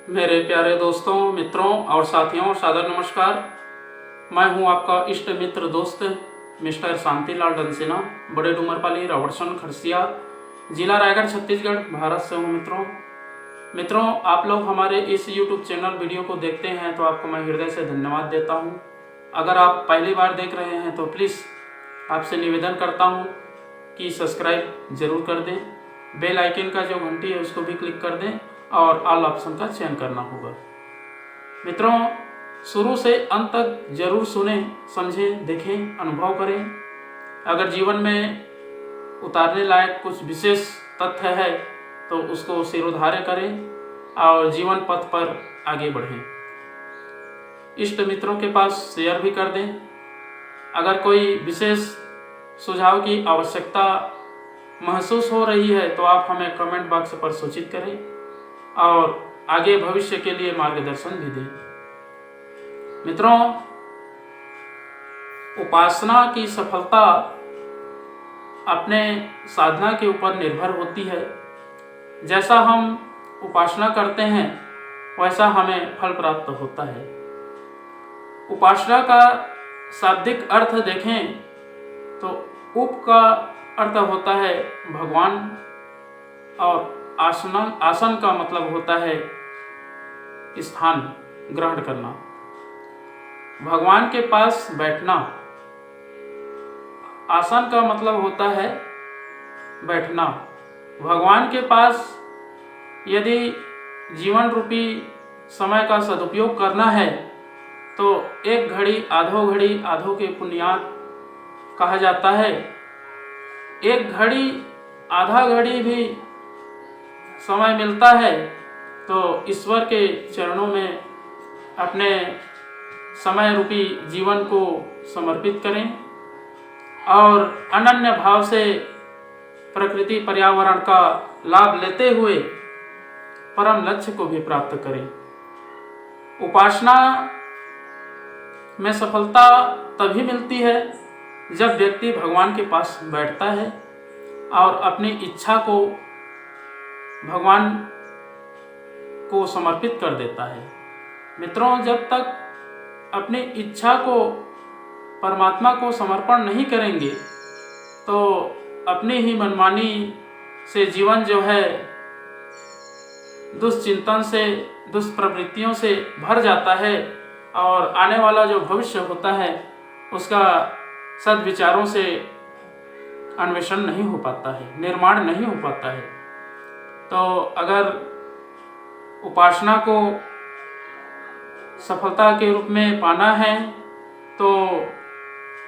मेरे प्यारे दोस्तों, मित्रों और साथियों, सादर नमस्कार। मैं हूं आपका इष्ट मित्र दोस्त मिस्टर शांतिलाल डंसिना, बड़े डूमरपाली, रावड़सन, खरसिया, जिला रायगढ़, छत्तीसगढ़, भारत से हूं। मित्रों, आप लोग हमारे इस YouTube चैनल वीडियो को देखते हैं तो आपको मैं हृदय से धन्यवाद देता हूं। अगर आप पहली बार देख रहे हैं तो प्लीज़ आपसे निवेदन करता हूं कि सब्सक्राइब जरूर कर दें, बेल आइकन का जो घंटी है उसको भी क्लिक कर दें और ऑल ऑप्शन का चयन करना होगा। मित्रों, शुरू से अंत तक जरूर सुने, समझें, देखें, अनुभव करें। अगर जीवन में उतारने लायक कुछ विशेष तथ्य है तो उसको सिरोधार्य करें और जीवन पथ पर आगे बढ़ें। इष्ट मित्रों के पास शेयर भी कर दें। अगर कोई विशेष सुझाव की आवश्यकता महसूस हो रही है तो आप हमें कमेंट बॉक्स पर सूचित करें और आगे भविष्य के लिए मार्गदर्शन भी दें। मित्रों, उपासना की सफलता अपने साधना के ऊपर निर्भर होती है। जैसा हम उपासना करते हैं वैसा हमें फल प्राप्त होता है। उपासना का शाब्दिक अर्थ देखें तो उप का अर्थ होता है भगवान और आसन का मतलब होता है स्थान ग्रहण करना, भगवान के पास बैठना। आसन का मतलब होता है बैठना। भगवान के पास यदि जीवन रूपी समय का सदुपयोग करना है तो एक घड़ी आधो के पुण्यात कहा जाता है। एक घड़ी आधा घड़ी भी समय मिलता है तो ईश्वर के चरणों में अपने समय रूपी जीवन को समर्पित करें और अनन्य भाव से प्रकृति पर्यावरण का लाभ लेते हुए परम लक्ष्य को भी प्राप्त करें। उपासना में सफलता तभी मिलती है जब व्यक्ति भगवान के पास बैठता है और अपनी इच्छा को भगवान को समर्पित कर देता है। मित्रों, जब तक अपनी इच्छा को परमात्मा को समर्पण नहीं करेंगे तो अपनी ही मनमानी से जीवन जो है दुष्चिंतन से, दुष्प्रवृत्तियों से भर जाता है और आने वाला जो भविष्य होता है उसका सद्विचारों से अन्वेषण नहीं हो पाता है, निर्माण नहीं हो पाता है। तो अगर उपासना को सफलता के रूप में पाना है तो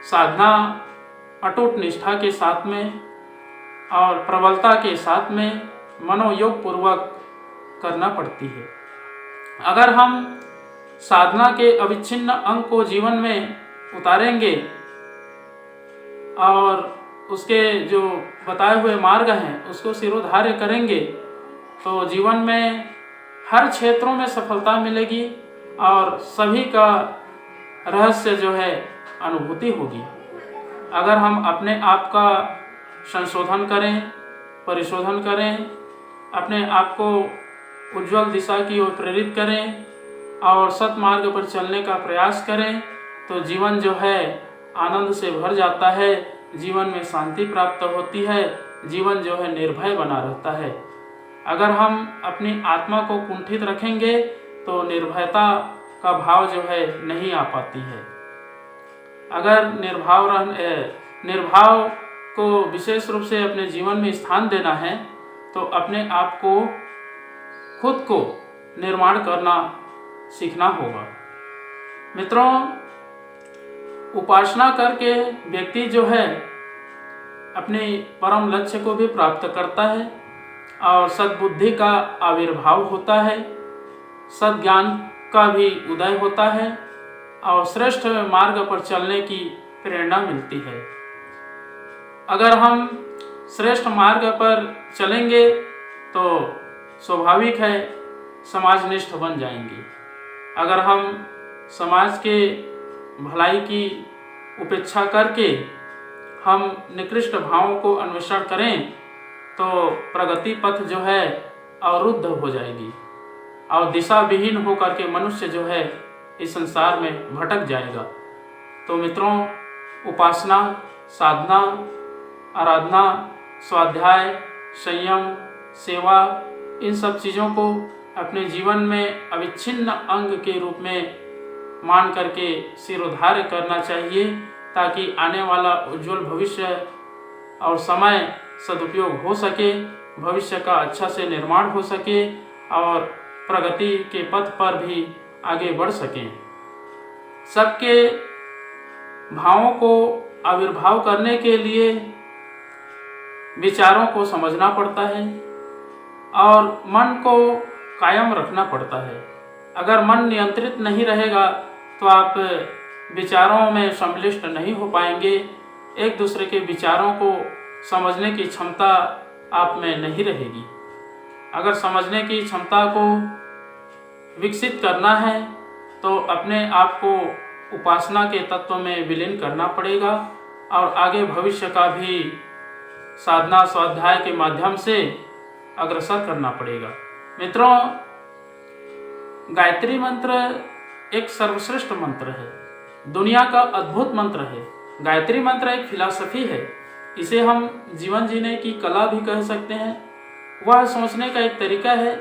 साधना अटूट निष्ठा के साथ में और प्रबलता के साथ में मनोयोग पूर्वक करना पड़ती है। अगर हम साधना के अविच्छिन्न अंग को जीवन में उतारेंगे और उसके जो बताए हुए मार्ग हैं उसको सिरोधार्य करेंगे तो जीवन में हर क्षेत्रों में सफलता मिलेगी और सभी का रहस्य जो है अनुभूति होगी। अगर हम अपने आप का संशोधन करें, परिशोधन करें, अपने आप को उज्जवल दिशा की ओर प्रेरित करें और सत्मार्ग पर चलने का प्रयास करें तो जीवन जो है आनंद से भर जाता है, जीवन में शांति प्राप्त होती है, जीवन जो है निर्भय बना रहता है। अगर हम अपनी आत्मा को कुंठित रखेंगे तो निर्भयता का भाव जो है नहीं आ पाती है। अगर निर्भाव को विशेष रूप से अपने जीवन में स्थान देना है तो अपने आप को खुद को निर्माण करना सीखना होगा। मित्रों, उपासना करके व्यक्ति जो है अपने परम लक्ष्य को भी प्राप्त करता है और सद्बुद्धि का आविर्भाव होता है, सद्ज्ञान का भी उदय होता है और श्रेष्ठ मार्ग पर चलने की प्रेरणा मिलती है। अगर हम श्रेष्ठ मार्ग पर चलेंगे तो स्वाभाविक है समाजनिष्ठ बन जाएंगे। अगर हम समाज के भलाई की उपेक्षा करके हम निकृष्ट भावों को अन्वेषण करें तो प्रगति पथ जो है अवरुद्ध हो जाएगी। और दिशा विहीन होकर के मनुष्य जो है इस संसार में भटक जाएगा। तो मित्रों, उपासना, साधना, आराधना, स्वाध्याय, संयम, सेवा, इन सब चीज़ों को अपने जीवन में अविच्छिन्न अंग के रूप में मान करके सिरोधार्य करना चाहिए, ताकि आने वाला उज्जवल भविष्य और समय सदुपयोग हो सके, भविष्य का अच्छा से निर्माण हो सके और प्रगति के पथ पर भी आगे बढ़ सकें। सबके भावों को आविर्भाव करने के लिए विचारों को समझना पड़ता है और मन को कायम रखना पड़ता है। अगर मन नियंत्रित नहीं रहेगा तो आप विचारों में सम्मिलित नहीं हो पाएंगे, एक दूसरे के विचारों को समझने की क्षमता आप में नहीं रहेगी। अगर समझने की क्षमता को विकसित करना है तो अपने आप को उपासना के तत्व में विलीन करना पड़ेगा और आगे भविष्य का भी साधना स्वाध्याय के माध्यम से अग्रसर करना पड़ेगा। मित्रों, गायत्री मंत्र एक सर्वश्रेष्ठ मंत्र है, दुनिया का अद्भुत मंत्र है। गायत्री मंत्र एक फिलॉसफी है, इसे हम जीवन जीने की कला भी कह सकते हैं। वह सोचने का एक तरीका है,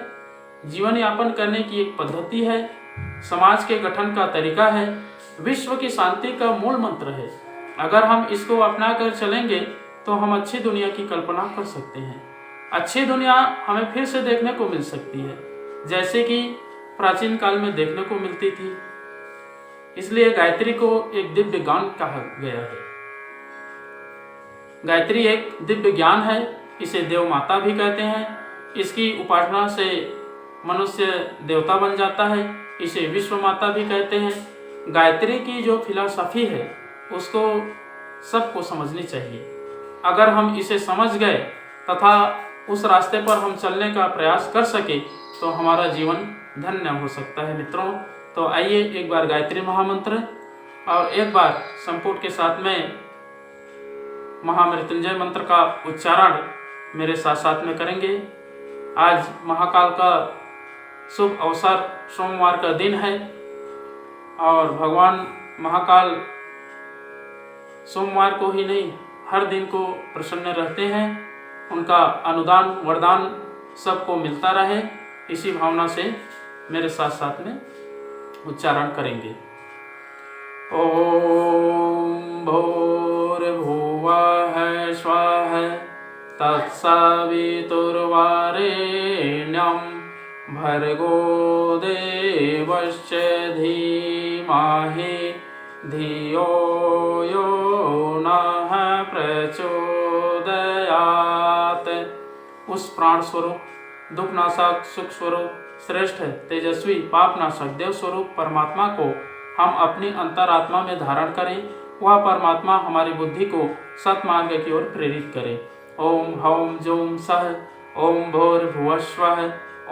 जीवन यापन करने की एक पद्धति है, समाज के गठन का तरीका है, विश्व की शांति का मूल मंत्र है। अगर हम इसको अपना कर चलेंगे तो हम अच्छी दुनिया की कल्पना कर सकते हैं। अच्छी दुनिया हमें फिर से देखने को मिल सकती है, जैसे कि प्राचीन काल में देखने को मिलती थी। इसलिए गायत्री को एक दिव्य ज्ञान कहा गया है। गायत्री एक दिव्य ज्ञान है, इसे देव माता भी कहते हैं। इसकी उपासना से मनुष्य देवता बन जाता है, इसे विश्व माता भी कहते हैं। गायत्री की जो फिलॉसफी है उसको सबको समझनी चाहिए। अगर हम इसे समझ गए तथा उस रास्ते पर हम चलने का प्रयास कर सके तो हमारा जीवन धन्य हो सकता है। मित्रों, तो आइए एक बार गायत्री महामंत्र और एक बार संपुट के साथ में महामृत्युंजय मंत्र का उच्चारण मेरे साथ साथ में करेंगे। आज महाकाल का शुभ अवसर, सोमवार का दिन है और भगवान महाकाल सोमवार को ही नहीं हर दिन को प्रसन्न रहते हैं। उनका अनुदान वरदान सबको मिलता रहे, इसी भावना से मेरे साथ साथ में उच्चारण करेंगे। ओम भूर्भुवः स्वः तत्सवितुर्वरेण्यं भर्गो देवस्य धीमहि धियो यो नः प्रचोदयात्। उस प्राण स्वरूप, दुखनाशक, सुख स्वरूप, श्रेष्ठ, तेजस्वी, पापनाशक, देव स्वरूप परमात्मा को हम अपनी अंतरात्मा में धारण करें। वह परमात्मा हमारी बुद्धि को सतमार्ग की ओर प्रेरित करे। ओम हौम जूम सः ओम भूर्भुवस्वः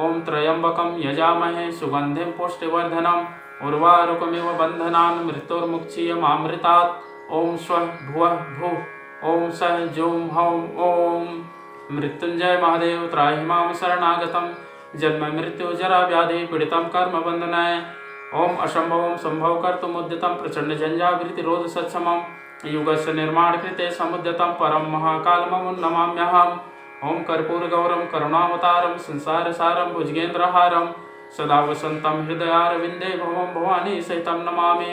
ओम त्र्यंबकं यजामहे सुगंधिं पुष्टिवर्धनम् उर्वारुकमिव बन्धनान् मृत्युर्मुक्षीयमामृतात्। ओम स्वः भुवः भुः ओम सः जूम हौम ओम। मृत्युंजय महादेव त्राहि मां शरणागतं जन्म मृत्यु जरा व्याधि पीड़ितं कर्म बंधनाय। ओम असंभवं संभव कर्तुमुद्यतं प्रचंड झंझावृत्तिरोध सक्षमं युगस्य निर्माण कृते समुद्यतं परम महाकालमं नमाम्यहम्। ओम कर्पूर गौरम करुणावतारम संसार सारम भुजगेन्द्रहारम सदा वसंतम हृदयारविंदे भवम भवानी सहितं नमामि।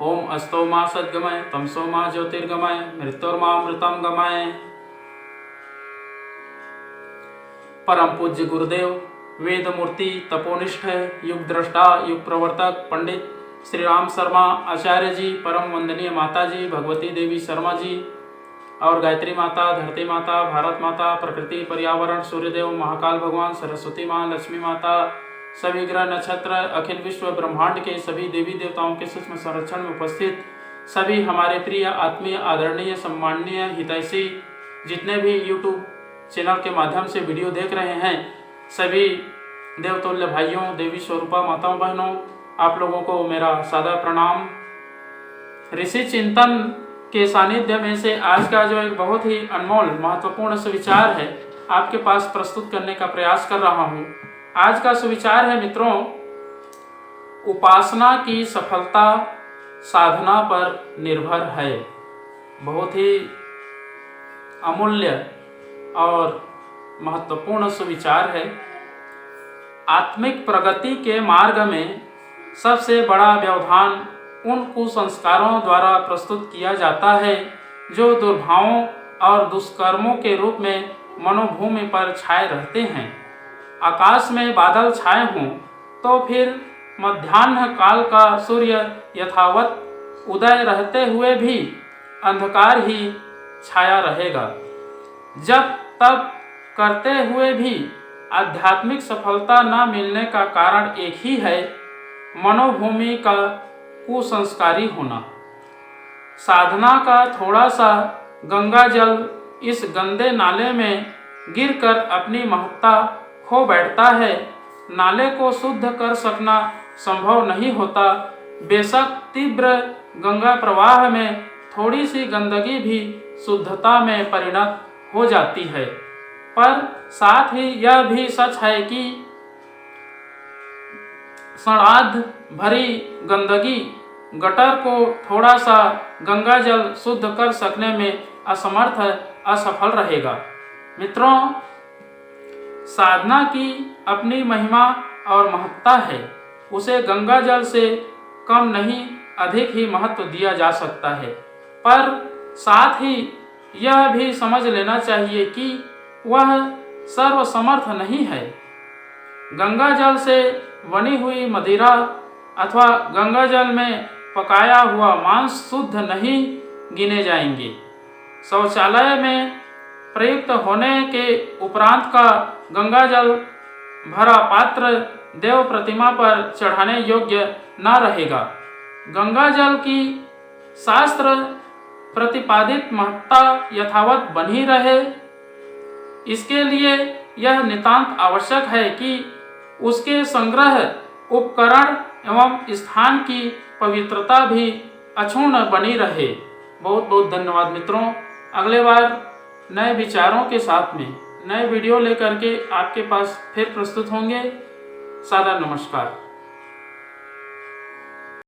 ओम अस्तो मा सद्गमय तमसो मा ज्योतिर्गमय मृत्युर्मामृतं गमय। परम पूज्य गुरुदेव, वेद मूर्ति, तपोनिष्ठ, युग दृष्टा, युग प्रवर्तक पंडित श्री राम शर्मा आचार्य जी, परम वंदनीय माता जी भगवती देवी शर्मा जी और गायत्री माता, धरती माता, भारत माता, प्रकृति, पर्यावरण, सूर्यदेव, महाकाल भगवान, सरस्वती माँ, लक्ष्मी माता, सभी ग्रह नक्षत्र, अखिल विश्व ब्रह्मांड के सभी देवी देवताओं के सूक्ष्म संरक्षण में उपस्थित सभी हमारे प्रिय आत्मीय आदरणीय सम्माननीय हितैषी जितने भी यूट्यूब चैनल के माध्यम से वीडियो देख रहे हैं, सभी देवतुल्य भाइयों, देवी स्वरूपा माताओं बहनों, आप लोगों को मेरा सादा प्रणाम। ऋषि चिंतन के सानिध्य में से आज का जो एक बहुत ही अनमोल महत्वपूर्ण सुविचार है आपके पास प्रस्तुत करने का प्रयास कर रहा हूँ। आज का सुविचार है मित्रों, उपासना की सफलता साधना पर निर्भर है। बहुत ही अमूल्य और महत्वपूर्ण सुविचार है। आत्मिक प्रगति के मार्ग में सबसे बड़ा व्यवधान उन कुसंस्कारों द्वारा प्रस्तुत किया जाता है जो दुर्भावों और दुष्कर्मों के रूप में मनोभूमि पर छाए रहते हैं। आकाश में बादल छाए हों तो फिर मध्याह्न काल का सूर्य यथावत उदय रहते हुए भी अंधकार ही छाया रहेगा। जब तब करते हुए भी आध्यात्मिक सफलता न मिलने का कारण एक ही है, मनोभूमि का कुसंस्कारी होना। साधना का थोड़ा सा गंगा जल इस गंदे नाले में गिरकर अपनी महत्ता खो बैठता है। नाले को शुद्ध कर सकना संभव नहीं होता। बेशक तीव्र गंगा प्रवाह में थोड़ी सी गंदगी भी शुद्धता में परिणत हो जाती है, पर साथ ही यह भी सच है कि सड़ाध भरी गंदगी गटर को थोड़ा सा गंगा जल शुद्ध कर सकने में असमर्थ असफल रहेगा। मित्रों, साधना की अपनी महिमा और महत्ता है। उसे गंगा जल से कम नहीं अधिक ही महत्व दिया जा सकता है, पर साथ ही यह भी समझ लेना चाहिए कि वह सर्वसमर्थ नहीं है। गंगा जल से बनी हुई मदिरा अथवा गंगा जल में पकाया हुआ मांस शुद्ध नहीं गिने जाएंगे। शौचालय में प्रयुक्त होने के उपरांत का गंगा जल भरा पात्र देव प्रतिमा पर चढ़ाने योग्य न रहेगा। गंगा जल की शास्त्र प्रतिपादित महत्ता यथावत बनी रहे, इसके लिए यह नितांत आवश्यक है कि उसके संग्रह उपकरण एवं स्थान की पवित्रता भी अक्षुण्ण बनी रहे। बहुत बहुत धन्यवाद मित्रों। अगले बार नए विचारों के साथ में नए वीडियो लेकर के आपके पास फिर प्रस्तुत होंगे। सादर नमस्कार।